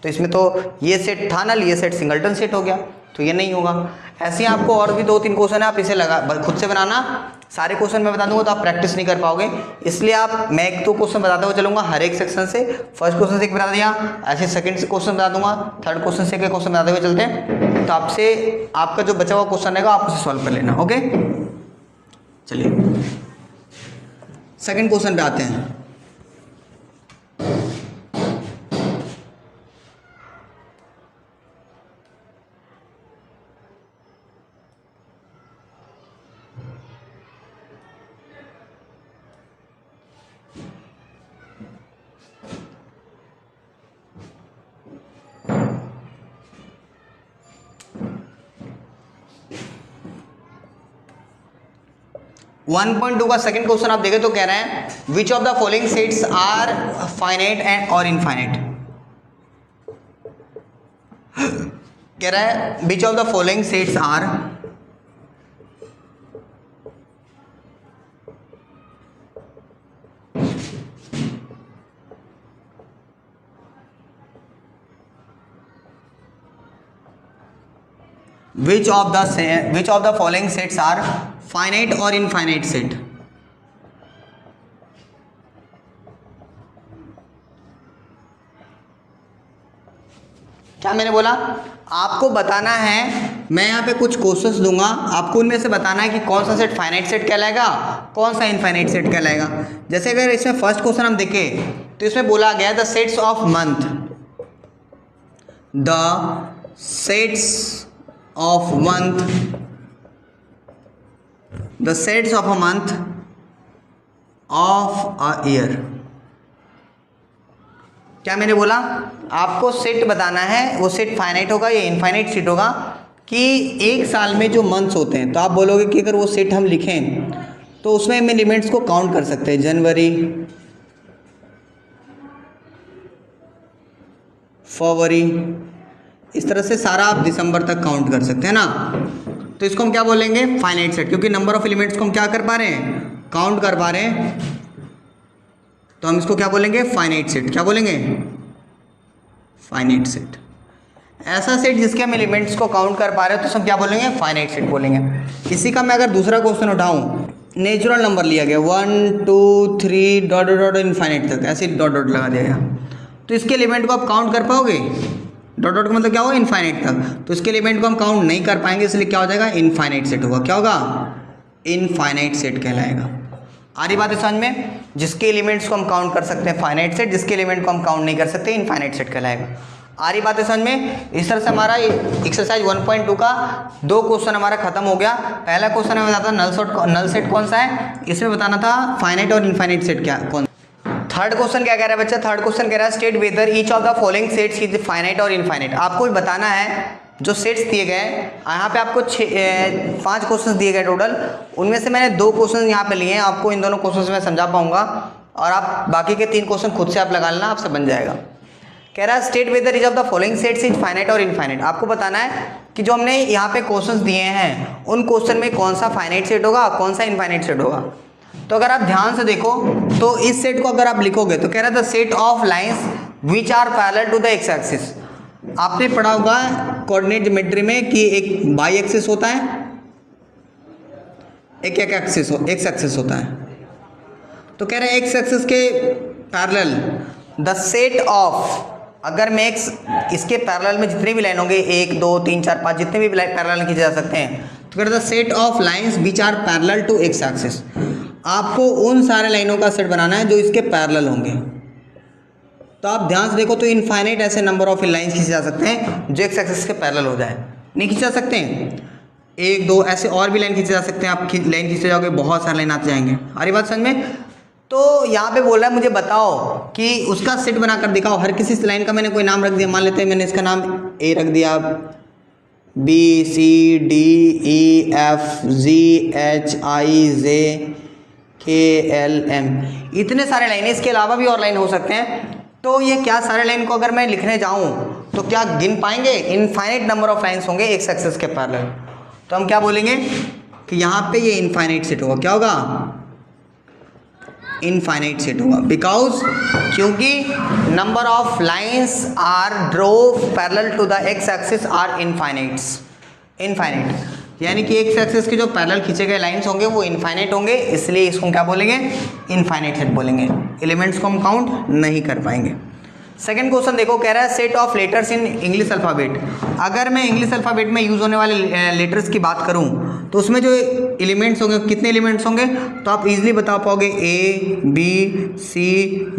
[SPEAKER 1] तो इसमें तो ये सेट था नल, ये सेट सिंगलटन सेट हो गया, तो ये नहीं होगा। ऐसे ही आपको और भी 2-3 क्वेश्चन है, आप इसे खुद से बनाना। सारे क्वेश्चन मैं बता दूंगा तो आप प्रैक्टिस नहीं कर पाओगे, इसलिए मैं 1-2 क्वेश्चन बताते हुए चलूंगा हर एक सेक्शन से। फर्स्ट क्वेश्चन से एक बता दिया, ऐसे सेकंड से क्वेश्चन बता दूंगा, थर्ड क्वेश्चन से एक क्वेश्चन बताते हुए चलते हैं। तो आपसे आपका जो बचा हुआ क्वेश्चन रहेगा आप उसे सॉल्व कर लेना। ओके, चलिए सेकंड क्वेश्चन पे आते हैं। वन 1.2 का सेकंड क्वेश्चन आप देखें तो कह रहे हैं which of the following sets are finite and और इनफाइनाइट। कह रहा है which of the following sets are which of the following sets are finite or infinite set। क्या मैंने बोला, आपको बताना है, मैं यहाँ पे कुछ क्वेश्चंस दूंगा, आपको उनमें से बताना है कि कौन सा सेट फाइनाइट सेट कहलाएगा, कौन सा इनफाइनाइट सेट कहलाएगा। जैसे अगर इसमें फर्स्ट क्वेश्चन हम देखें तो इसमें बोला गया the sets of month, the sets of month, the sets of a month of a year। क्या मैंने बोला, आपको सेट बताना है, वो सेट फाइनाइट होगा या इनफाइनाइट सेट होगा कि एक साल में जो मंथ्स होते हैं। तो आप बोलोगे कि अगर वो सेट हम लिखें तो उसमें हम एलिमेंट्स को काउंट कर सकते हैं, जनवरी, फरवरी, इस तरह से सारा आप दिसंबर तक काउंट कर सकते हैं ना। तो इसको हम क्या बोलेंगे, फाइनाइट सेट, क्योंकि नंबर ऑफ एलिमेंट्स को हम क्या कर पा रहे हैं, काउंट कर पा रहे हैं। तो हम इसको क्या बोलेंगे, फाइनाइट सेट। क्या बोलेंगे, फाइनाइट सेट। ऐसा सेट जिसके हम एलिमेंट्स को काउंट कर पा रहे हैं तो हम क्या बोलेंगे, फाइनाइट सेट बोलेंगे। इसी का मैं अगर दूसरा क्वेश्चन उठाऊं, नेचुरल नंबर लिया गया 1 2 3 डॉट डॉट इनफाइनाइट तक, ऐसे डॉट डॉट लगा दिया गया, तो इसके एलिमेंट को आप काउंट कर पाओगे, डॉट डॉट का मतलब क्या होगा, इनफाइनाइट तक। तो इसके एलिमेंट को हम काउंट नहीं कर पाएंगे, इसलिए क्या हो जाएगा, इनफाइनाइट सेट होगा। क्या होगा, इनफाइनाइट सेट कहलाएगा। आ रही बात है समझ में, जिसके एलिमेंट्स को हम काउंट कर सकते हैं फाइनाइट सेट, जिसके एलिमेंट को हम काउंट नहीं कर सकते इनफाइनाइट सेट कहलाएगा। आ रही बात है समझ में। इस तरह से हमारा एक्सरसाइज 1.2 का 2 क्वेश्चन हमारा खत्म हो गया। पहला क्वेश्चन हमें बताता नल सेट कौन सा है, इसमें बताना था फाइनाइट और इनफाइनाइट सेट क्या कौन। थर्ड क्वेश्चन क्या कह रहा है बच्चा, थर्ड क्वेश्चन कह रहा है state whether each of the following sets is finite और इनफाइनाइट। आपको बताना है जो सेट्स दिए गए हैं यहाँ पे आपको 5 क्वेश्चंस दिए गए टोटल, उनमें से मैंने 2 क्वेश्चन यहाँ पे लिए हैं। आपको इन दोनों क्वेश्चन मैं समझा पाऊंगा और आप बाकी के 3 क्वेश्चन खुद से आप लगा लेना, आपसे बन जाएगा। कह रहा है state whether is of the following sets is finite और इनफाइनाइट। आपको बताना है कि जो हमने यहाँ पे क्वेश्चंस दिए हैं उन क्वेश्चन में कौन सा फाइनाइट सेट होगा, कौन सा इनफाइनाइट सेट होगा। तो अगर आप ध्यान से देखो तो इस सेट को अगर आप लिखोगे तो कह रहा है the set of lines which are parallel to the x axis. आपने पढ़ा होगा कोऑर्डिनेट ज्योमेट्री में कि एक बाई एक्सिस होता है, एक एक्स एक्सिस होता है। तो कह रहे हैं एक्स एक्सिस के पैरेलल द सेट ऑफ, अगर मैं इसके पैरेलल में जितने भी लाइन होंगे 1 2 3 4 5 जितने भी पैरेलल खींचे जा सकते हैं, तो कह रहे the set of lines which are parallel to x axis. आपको उन सारे लाइनों का सेट बनाना है जो इसके पैरेलल होंगे। तो आप ध्यान से देखो तो इनफाइनाइट ऐसे नंबर ऑफ लाइंस खींचे जा सकते हैं जो एक्स एक्सिस के पैरेलल हो जाए। नहीं खींचे जा सकते हैं 1 2 ऐसे और भी लाइन खींचे जा सकते हैं। आप लाइन खींचे जाओगे बहुत सारे लाइन आते जाएंगे। आ रही बात समझ में? तो यहाँ पे बोल रहा है मुझे बताओ कि उसका सेट बनाकर दिखाओ। हर किसी लाइन का मैंने कोई नाम रख दिया, मान लेते हैं मैंने इसका नाम ए रख दिया, B C D E F G H I J K L M, इतने सारे लाइन, इसके अलावा भी और लाइन हो सकते हैं। तो ये क्या सारे लाइन को अगर मैं लिखने जाऊँ तो क्या गिन पाएंगे? इनफाइनाइट नंबर ऑफ लाइन्स होंगे एक्स एक्सिस के पैरेलल। तो हम क्या बोलेंगे कि यहाँ पे ये इनफाइनाइट सेट होगा। क्या होगा? इनफाइनाइट सेट होगा। बिकॉज क्योंकि number of lines are draw parallel to the x axis are infinite, यानी कि एक्स एक्सिस के जो पैरेलल खींचे गए लाइंस होंगे वो इनफाइनाइट होंगे, इसलिए इसको क्या बोलेंगे? इनफाइनाइट सेट बोलेंगे। एलिमेंट्स को हम काउंट नहीं कर पाएंगे। सेकंड क्वेश्चन देखो, कह रहा है set of letters in English alphabet. अगर मैं इंग्लिश अल्फ़ाबेट में यूज़ होने वाले लेटर्स की बात करूं तो उसमें जो एलिमेंट्स होंगे, कितने एलिमेंट्स होंगे? तो आप इजीली बता पाओगे A B C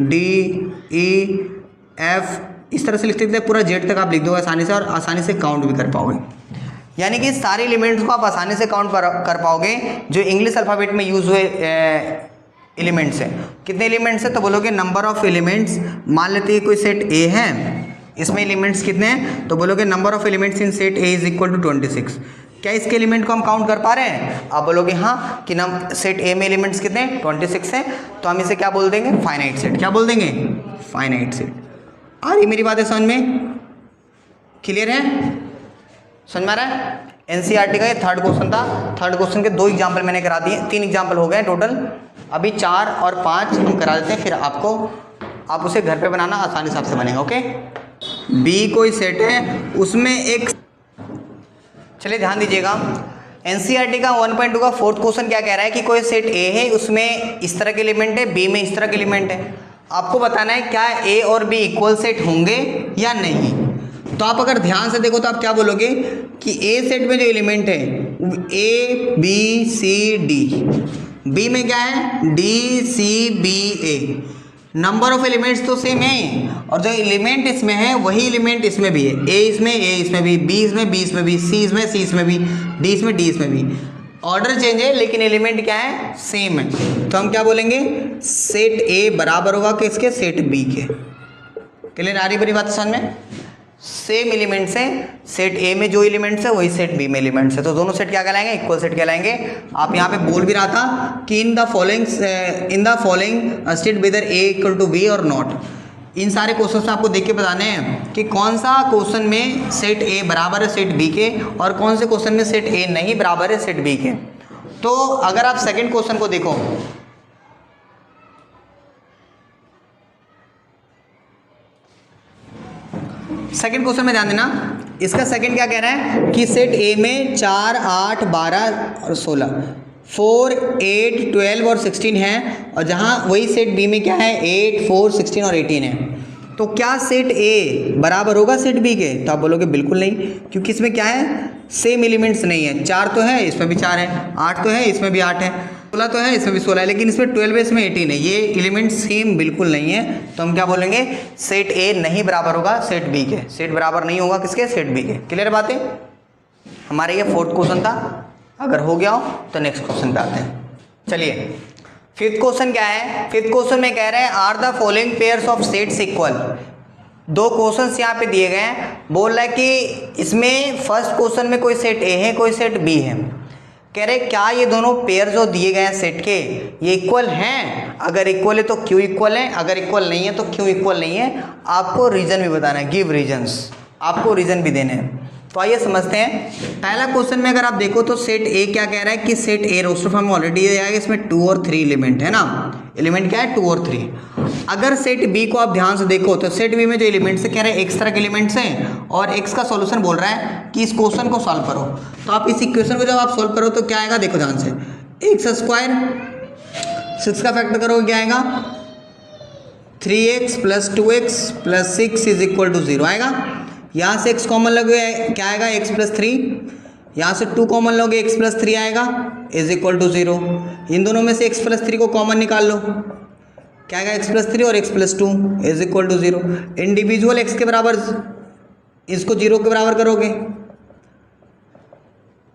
[SPEAKER 1] D E F, इस तरह से लिखते लिखते पूरा Z तक आप लिख दोगे आसानी से और आसानी से काउंट भी कर पाओगे। यानी कि सारे एलिमेंट्स को आप आसानी से काउंट कर पाओगे जो इंग्लिश अल्फ़ाबेट में यूज़ हुए एलिमेंट्स है। कितने एलिमेंट्स है? तो बोलोगे नंबर ऑफ एलिमेंट्स। मान लेते हैं कोई सेट ए है, इसमें एलिमेंट्स कितने हैं? तो बोलोगे number of elements in set A is equal to 26। क्या इसके एलिमेंट को हम काउंट कर पा रहे हैं? आप बोलोगे हाँ कि सेट ए में एलिमेंट्स कितने हैं? 26 हैं। तो हम इसे क्या बोल देंगे? Finite set. क्या बोल देंगे? Finite set. आ रही मेरी बातें समझ में? क्लियर है? समझ में आ रहा है? एनसीईआरटी का ये थर्ड क्वेश्चन था। थर्ड क्वेश्चन के 2 एग्जाम्पल मैंने करा दिए, 3 एग्जाम्पल हो गए टोटल। अभी 4 और 5 हम करा देते हैं, फिर आप उसे घर पे बनाना, आसानी से आपसे बनेगा। ओके, बी कोई सेट है, उसमें एक, चलिए ध्यान दीजिएगा, एनसीईआरटी का 1.2 का 4th क्वेश्चन क्या कह रहा है कि कोई सेट ए है, उसमें इस तरह के एलिमेंट है, बी में इस तरह के एलिमेंट है। आपको बताना है क्या ए और बी इक्वल सेट होंगे या नहीं। तो आप अगर ध्यान से देखो तो आप क्या बोलोगे कि ए सेट में जो एलिमेंट है A B C D, B में क्या है? D C B A. Number of elements तो सेम है और जो एलिमेंट इसमें है वही एलिमेंट इसमें भी है। ए इसमें भी, बी इसमें, बी इसमें भी, सी इसमें भी, डी इसमें, डी इसमें भी। ऑर्डर चेंज है लेकिन एलिमेंट क्या है? सेम है। तो हम क्या बोलेंगे? सेट ए बराबर होगा किसके? सेट बी के। क्लियर आ रही बड़ी बात समझ में? सेम एलिमेंट्स हैं, सेट ए में जो एलिमेंट्स है वही सेट बी में एलिमेंट्स है, तो दोनों सेट क्या कहलाएंगे? इक्वल सेट कहलाएंगे। आप यहाँ पे बोल भी रहा था कि in the following state whether A equal to B और नॉट। इन सारे क्वेश्चन आपको देख के बताने हैं कि कौन सा क्वेश्चन में सेट ए बराबर है सेट बी के और कौन से क्वेश्चन में सेट ए नहीं बराबर है सेट बी के। तो अगर आप सेकेंड क्वेश्चन को देखो, सेकंड क्वेश्चन में ध्यान देना, इसका सेकंड क्या कह रहा है कि सेट ए में 4 8 12 और 16, 4 8 12 और 16 है, और जहां वही सेट बी में क्या है? 8 4 16 और 18 है। तो क्या सेट ए बराबर होगा सेट बी के? तो आप बोलोगे बिल्कुल नहीं, क्योंकि इसमें क्या है? सेम एलिमेंट्स नहीं है। 4 तो है, इसमें भी 4 है, 8 तो है, इसमें भी 8 है, 16 तो है, इसमें भी 16 है, लेकिन इसमें 12 है, इसमें 18 है। ये एलिमेंट सेम बिल्कुल नहीं है। तो हम क्या बोलेंगे? सेट ए नहीं बराबर होगा सेट बी के। सेट बराबर नहीं होगा किसके? सेट बी के। क्लियर बात है? हमारे ये 4th क्वेश्चन था। अगर हो गया हो तो नेक्स्ट क्वेश्चन पे आते हैं। चलिए 5th क्वेश्चन क्या है? 5th क्वेश्चन में कह रहे हैं are the following pairs of sets equal. दो क्वेश्चंस यहाँ पे दिए गए हैं, बोल रहा है कि इसमें फर्स्ट क्वेश्चन में कोई सेट ए है कोई सेट बी है, कह रहे क्या ये दोनों पेयर जो दिए गए हैं सेट के ये इक्वल हैं, अगर इक्वल है तो क्यों इक्वल है, अगर इक्वल नहीं है तो क्यों इक्वल नहीं है। आपको रीजन भी बताना है, गिव रीजन्स, आपको रीजन भी देने हैं। तो आइए समझते हैं। पहला क्वेश्चन में अगर आप देखो तो सेट ए क्या कह रहा है कि सेट ए रोस्टर फॉर्म में ऑलरेडी दिया है, इसमें 2 और 3 एलिमेंट है ना, एलिमेंट क्या है 2 और 3। अगर सेट बी को आप ध्यान से देखो तो सेट बी में जो एलिमेंट्स है कह रहे हैं एक्स तरह के एलिमेंट्स हैं और एक्स का सॉल्यूशन बोल रहा है कि इस क्वेश्चन को सॉल्व करो। तो आप इस इक्वेशन को जब आप सॉल्व करो तो क्या आएगा, देखो ध्यान से, एक्स स्क्वायर 6 का फैक्टर करोगे क्या आएगा 3x plus 2x plus 6 is equal to 0 आएगा। यहाँ से x कॉमन लोगे क्या आएगा x प्लस 3, यहाँ से 2 कॉमन लोगे x प्लस 3 आएगा इज इक्वल टू 0। इन दोनों में से x प्लस 3 को कॉमन निकाल लो, क्या आएगा x प्लस 3 और x plus 2 is equal to 0। Individual x के बराबर इसको 0 के बराबर करोगे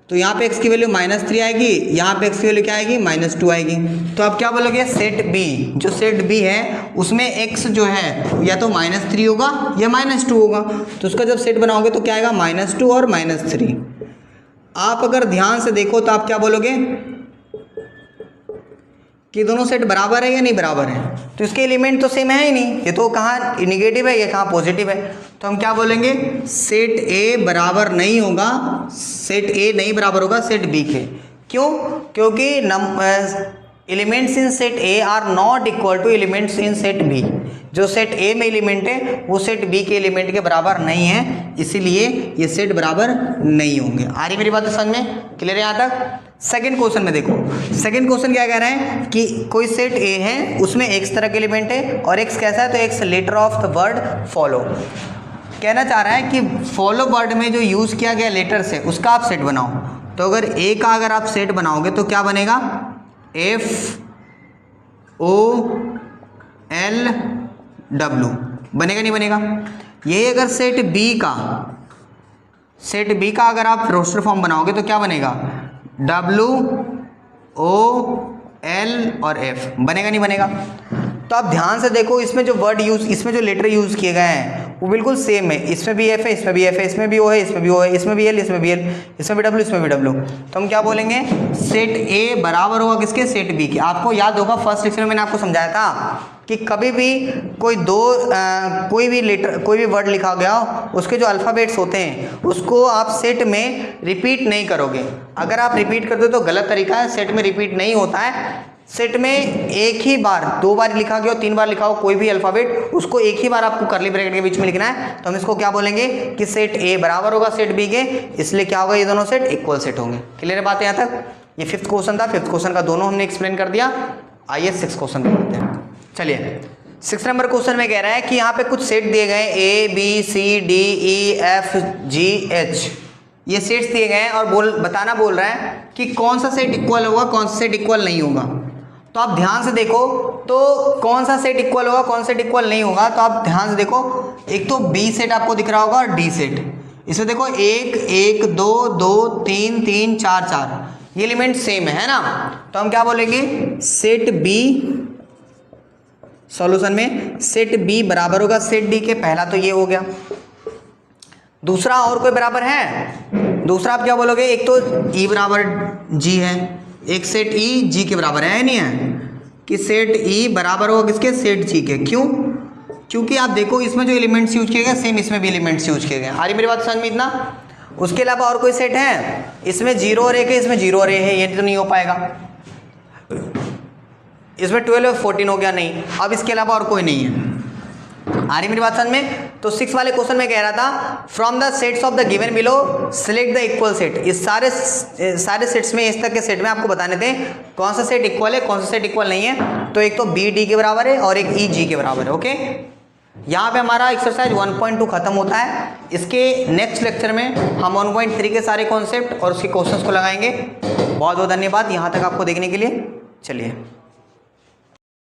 [SPEAKER 1] तो यहाँ पे x की वैल्यू -3 आएगी, यहाँ पे x की वैल्यू क्या आएगी -2 आएगी। तो आप क्या बोलोगे, सेट बी, जो सेट बी है उसमें x जो है या तो -3 होगा या -2 होगा, तो उसका जब सेट बनाओगे तो क्या आएगा -2 और -3। आप अगर ध्यान से देखो तो आप क्या बोलोगे कि दोनों सेट बराबर है या नहीं बराबर है, तो इसके एलिमेंट तो सेम है ही नहीं, ये तो कहाँ निगेटिव है ये कहाँ पॉजिटिव है। तो हम क्या बोलेंगे, सेट ए बराबर नहीं होगा, सेट ए नहीं बराबर होगा सेट बी के। क्यों, क्योंकि elements in set A are not equal to elements in set B. जो सेट ए में एलिमेंट है वो सेट बी के एलिमेंट के बराबर नहीं है, इसीलिए ये सेट बराबर नहीं होंगे। आ रही मेरी बात समझ में, क्लियर है यहाँ तक। सेकंड क्वेश्चन में देखो, सेकंड क्वेश्चन क्या कह रहा है कि कोई सेट ए है उसमें एक्स तरह के एलिमेंट है और एक्स कैसा है तो x letter of the word follow. कहना चाह रहा है कि फॉलो वर्ड में जो यूज़ किया गया लेटर्स है उसका आप सेट बनाओ। तो अगर ए का अगर आप सेट बनाओगे तो क्या बनेगा, FOLW बनेगा नहीं बनेगा। यही अगर सेट बी का अगर आप रोस्टर फॉर्म बनाओगे तो क्या बनेगा, WOL और F बनेगा नहीं बनेगा। तो आप ध्यान से देखो इसमें जो वर्ड यूज, इसमें जो लेटर यूज किए गए हैं वो बिल्कुल सेम है, इसमें भी F है इसमें भी F है, इसमें भी O है इसमें भी O है, इसमें भी L इसमें भी L, इसमें भी W इसमें भी W। तो हम क्या बोलेंगे, सेट A बराबर होगा किसके, सेट B के। आपको याद होगा फर्स्ट लेक्चर में मैंने आपको समझाया था कि कभी भी कोई भी वर्ड लिखा गया उसके जो अल्फ़ाबेट्स होते हैं उसको आप सेट में रिपीट नहीं करोगे। अगर आप रिपीट करते हो तो गलत तरीका है, सेट में रिपीट नहीं होता है। सेट में एक ही बार, 2 बार लिखा गया हो 3 बार लिखा हो कोई भी अल्फ़ाबेट, उसको एक ही बार आपको कर्ली ब्रैकेट के बीच में लिखना है। तो हम इसको क्या बोलेंगे कि सेट ए बराबर होगा सेट बी के, इसलिए क्या होगा, ये दोनों सेट इक्वल सेट होंगे। क्लियर बात है यहाँ तक। ये 5th क्वेश्चन था, 5th क्वेश्चन का दोनों हमने एक्सप्लेन कर दिया। आइए 6th क्वेश्चन पे बढ़ते हैं। चलिए 6 नंबर क्वेश्चन में कह रहा है कि यहाँ पे कुछ सेट दिए गए ABCDEFGH, ये सेट्स दिए गए हैं और बताना बोल रहा है कि कौन सा सेट इक्वल होगा कौन सा सेट इक्वल नहीं होगा। तो आप ध्यान से देखो तो कौन सा सेट इक्वल होगा कौन सेट इक्वल नहीं होगा। तो आप ध्यान से देखो, एक तो बी सेट आपको दिख रहा होगा और डी सेट, इसमें देखो 1 1 2 2 3 3 4 4 ये एलिमेंट सेम है ना। तो हम क्या बोलेंगे, सेट बी, सॉल्यूशन में सेट बी बराबर होगा सेट डी के। पहला तो ये हो गया। दूसरा और कोई बराबर है, दूसरा आप क्या बोलोगे, एक तो ई बराबर जी है, एक सेट ई जी के बराबर है नहीं है, कि सेट ई बराबर होगा किसके, सेट जी के। क्यों, क्योंकि आप देखो इसमें जो एलिमेंट्स यूज किए गए सेम इसमें भी एलिमेंट्स यूज किए गए। आ रही मेरी बात समझ में इतना। उसके अलावा और कोई सेट है, इसमें 0 और 1 है, इसमें 0 और 1 है, ये तो नहीं हो पाएगा। इसमें 12 और 14 हो गया, नहीं। अब इसके अलावा और कोई नहीं है। आ रही मेरी बात समझ में। तो 6 वाले क्वेश्चन में कह रहा था, from the sets of the given below select the equal set. इस सारे सेट्स में, इस तक के सेट में आपको बताने थे कौन सा सेट इक्वल है कौन सा सेट इक्वल नहीं है। तो एक तो बी डी के बराबर है और एक ई जी के बराबर है। ओके, यहाँ पे हमारा एक्सरसाइज 1.2 खत्म होता है। इसके नेक्स्ट लेक्चर में हम 1.3 के सारे कॉन्सेप्ट और उसके क्वेश्चंस को लगाएंगे। बहुत बहुत धन्यवाद यहाँ तक आपको देखने के लिए। चलिए।